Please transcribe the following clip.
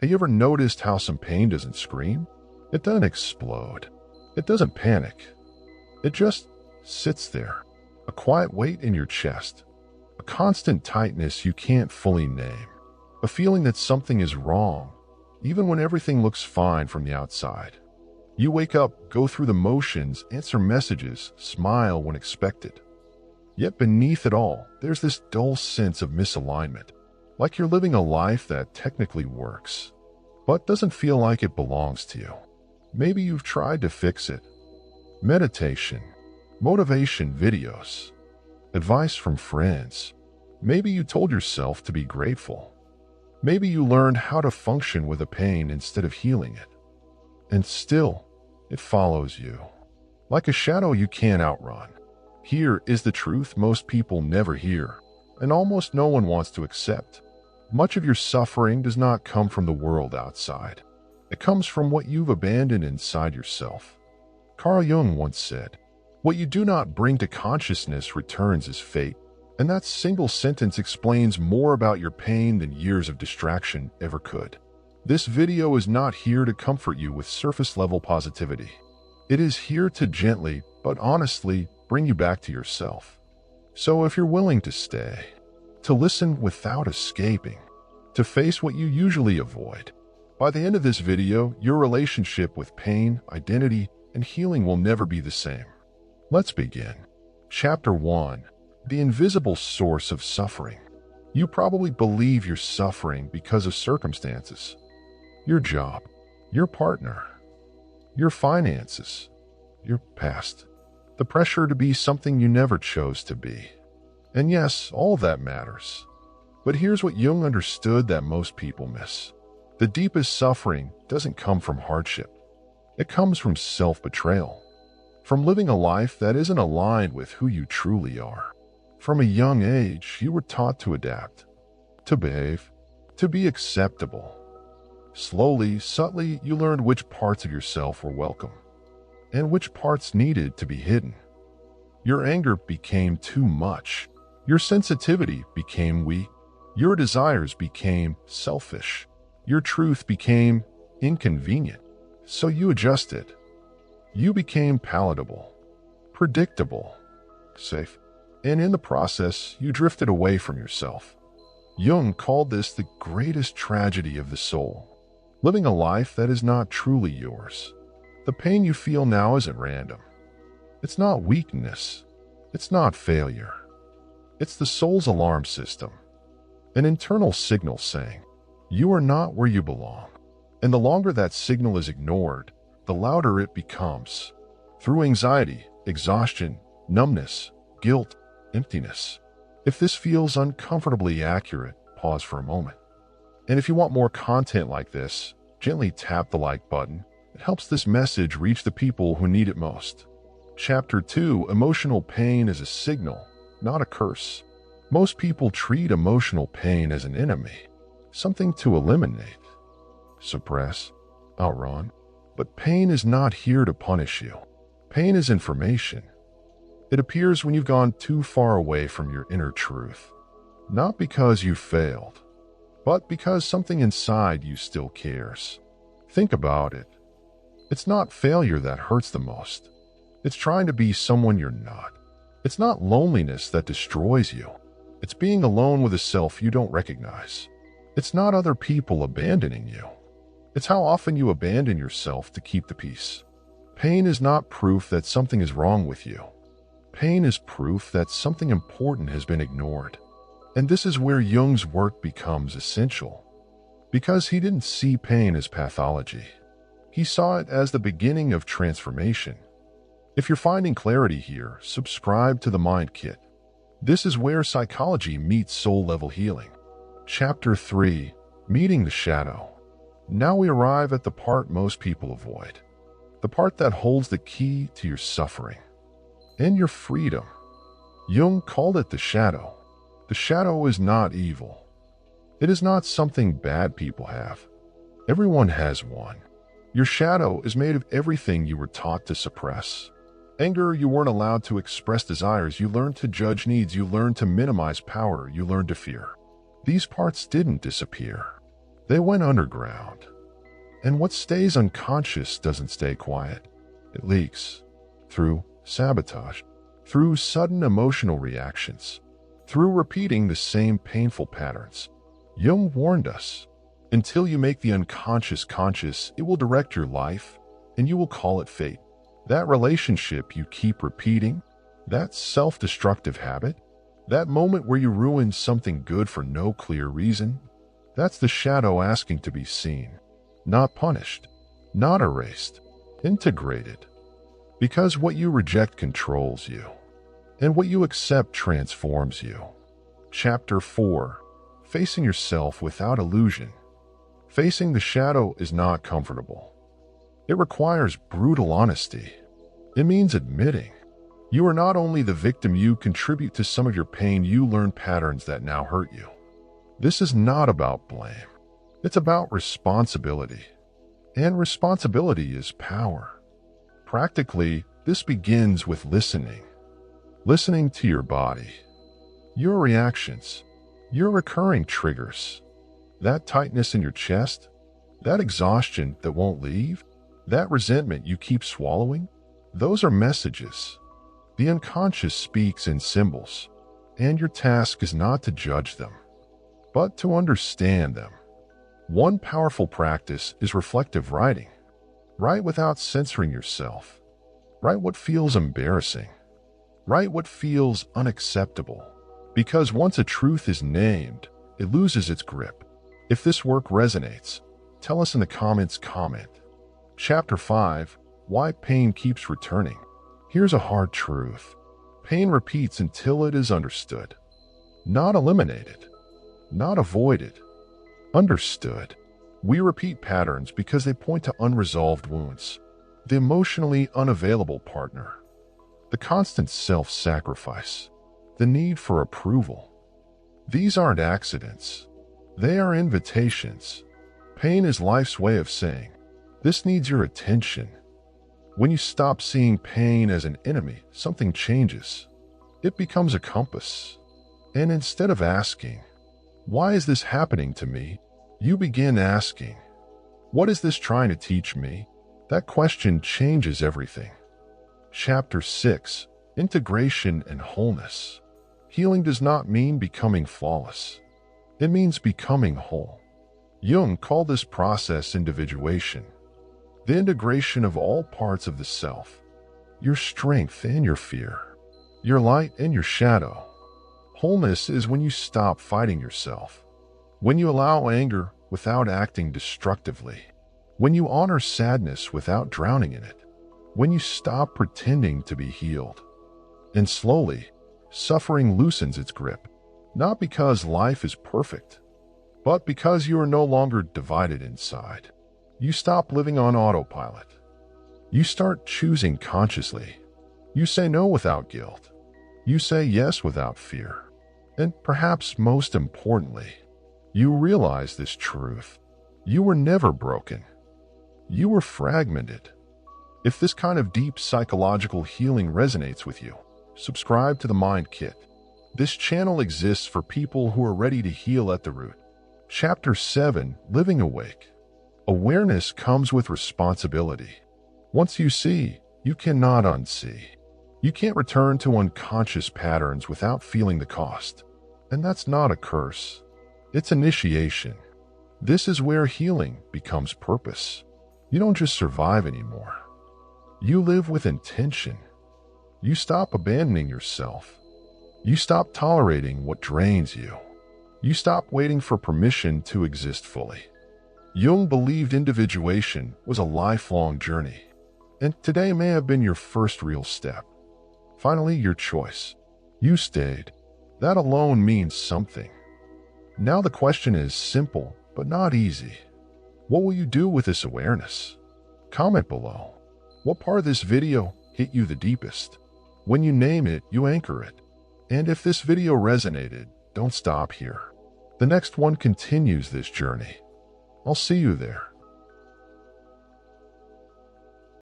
Have you ever noticed how some pain doesn't scream? It doesn't explode. It doesn't panic. It just sits there, a quiet weight in your chest, a constant tightness you can't fully name, a feeling that something is wrong, even when everything looks fine from the outside. You wake up, go through the motions, answer messages, smile when expected. Yet beneath it all, there's this dull sense of misalignment, like you're living a life that technically works, but doesn't feel like it belongs to you. Maybe you've tried to fix it. Meditation, motivation videos, advice from friends. Maybe you told yourself to be grateful. Maybe you learned how to function with the pain instead of healing it. And still, it follows you, like a shadow you can't outrun. Here is the truth most people never hear, and almost no one wants to accept. Much of your suffering does not come from the world outside. It comes from what you've abandoned inside yourself. Carl Jung once said, "What you do not bring to consciousness returns as fate." And that single sentence explains more about your pain than years of distraction ever could. This video is not here to comfort you with surface-level positivity. It is here to gently, but honestly, bring you back to yourself. So if you're willing to stay, to listen without escaping, to face what you usually avoid, by the end of this video, your relationship with pain, identity, and healing will never be the same. Let's begin. Chapter 1. The invisible source of suffering. You probably believe you're suffering because of circumstances. Your job, your partner, your finances, your past, the pressure to be something you never chose to be. And yes, all that matters. But here's what Jung understood that most people miss. The deepest suffering doesn't come from hardship. It comes from self-betrayal, from living a life that isn't aligned with who you truly are. From a young age, you were taught to adapt, to behave, to be acceptable. Slowly, subtly, you learned which parts of yourself were welcome and which parts needed to be hidden. Your anger became too much. Your sensitivity became weak. Your desires became selfish. Your truth became inconvenient. So you adjusted. You became palatable, predictable, safe. And in the process, you drifted away from yourself. Jung called this the greatest tragedy of the soul, living a life that is not truly yours. The pain you feel now isn't random. It's not weakness. It's not failure. It's the soul's alarm system, an internal signal saying, you are not where you belong. And the longer that signal is ignored, the louder it becomes. Through anxiety, exhaustion, numbness, guilt, emptiness. If this feels uncomfortably accurate, pause for a moment. And if you want more content like this, gently tap the like button. It helps this message reach the people who need it most. Chapter 2. Emotional pain is a signal, not a curse. Most people treat emotional pain as an enemy, something to eliminate, suppress, outrun. But pain is not here to punish you. Pain is information. It appears when you've gone too far away from your inner truth, not because you failed, but because something inside you still cares. Think about it. It's not failure that hurts the most. It's trying to be someone you're not. It's not loneliness that destroys you. It's being alone with a self you don't recognize. It's not other people abandoning you. It's how often you abandon yourself to keep the peace. Pain is not proof that something is wrong with you. Pain is proof that something important has been ignored. And this is where Jung's work becomes essential. Because he didn't see pain as pathology. He saw it as the beginning of transformation. If you're finding clarity here, subscribe to the Mind Kit. This is where psychology meets soul-level healing. Chapter 3. Meeting the Shadow. Now we arrive at the part most people avoid. The part that holds the key to your suffering and your freedom. Jung called it the shadow. The shadow is not evil. It is not something bad people have. Everyone has one. Your shadow is made of everything you were taught to suppress. Anger, you weren't allowed to express desires. You learned to judge needs. You learned to minimize power. You learned to fear. These parts didn't disappear. They went underground. And what stays unconscious doesn't stay quiet. It leaks through sabotage, through sudden emotional reactions, through repeating the same painful patterns. Jung warned us, until you make the unconscious conscious, it will direct your life, and you will call it fate. That relationship you keep repeating, that self-destructive habit, that moment where you ruin something good for no clear reason, that's the shadow asking to be seen, not punished, not erased, integrated. Because what you reject controls you, and what you accept transforms you. Chapter 4. Facing yourself without illusion. Facing the shadow is not comfortable. It requires brutal honesty. It means admitting you are not only the victim, you contribute to some of your pain, you learn patterns that now hurt you. This is not about blame. It's about responsibility. And responsibility is power. Practically, this begins with listening. Listening to your body, your reactions, your recurring triggers, that tightness in your chest, that exhaustion that won't leave, that resentment you keep swallowing. Those are messages. The unconscious speaks in symbols, and your task is not to judge them, but to understand them. One powerful practice is reflective writing. Write without censoring yourself. Write what feels embarrassing. Write what feels unacceptable. Because once a truth is named, it loses its grip. If this work resonates, tell us in the comments. Chapter 5. Why pain keeps returning. Here's a hard truth. Pain repeats until it is understood. Not eliminated. Not avoided. Understood. We repeat patterns because they point to unresolved wounds. The emotionally unavailable partner. The constant self-sacrifice. The need for approval. These aren't accidents. They are invitations. Pain is life's way of saying, this needs your attention. When you stop seeing pain as an enemy, something changes. It becomes a compass. And instead of asking, why is this happening to me? You begin asking, what is this trying to teach me? That question changes everything. Chapter 6. Integration and wholeness. Healing does not mean becoming flawless. It means becoming whole. Jung called this process individuation. The integration of all parts of the self. Your strength and your fear. Your light and your shadow. Wholeness is when you stop fighting yourself. When you allow anger without acting destructively. When you honor sadness without drowning in it. When you stop pretending to be healed. And slowly, suffering loosens its grip. Not because life is perfect, but because you are no longer divided inside. You stop living on autopilot. You start choosing consciously. You say no without guilt. You say yes without fear. And perhaps most importantly, you realize this truth. You were never broken. You were fragmented. If this kind of deep psychological healing resonates with you, subscribe to the Mind Kit. This channel exists for people who are ready to heal at the root. Chapter 7. Living Awake. Awareness comes with responsibility. Once you see, you cannot unsee. You can't return to unconscious patterns without feeling the cost. And that's not a curse. It's initiation. This is where healing becomes purpose. You don't just survive anymore. You live with intention. You stop abandoning yourself. You stop tolerating what drains you. You stop waiting for permission to exist fully. Jung believed individuation was a lifelong journey, and today may have been your first real step. Finally, your choice. You stayed. That alone means something. Now the question is simple, but not easy. What will you do with this awareness? Comment below. What part of this video hit you the deepest? When you name it, you anchor it. And if this video resonated, don't stop here. The next one continues this journey. I'll see you there.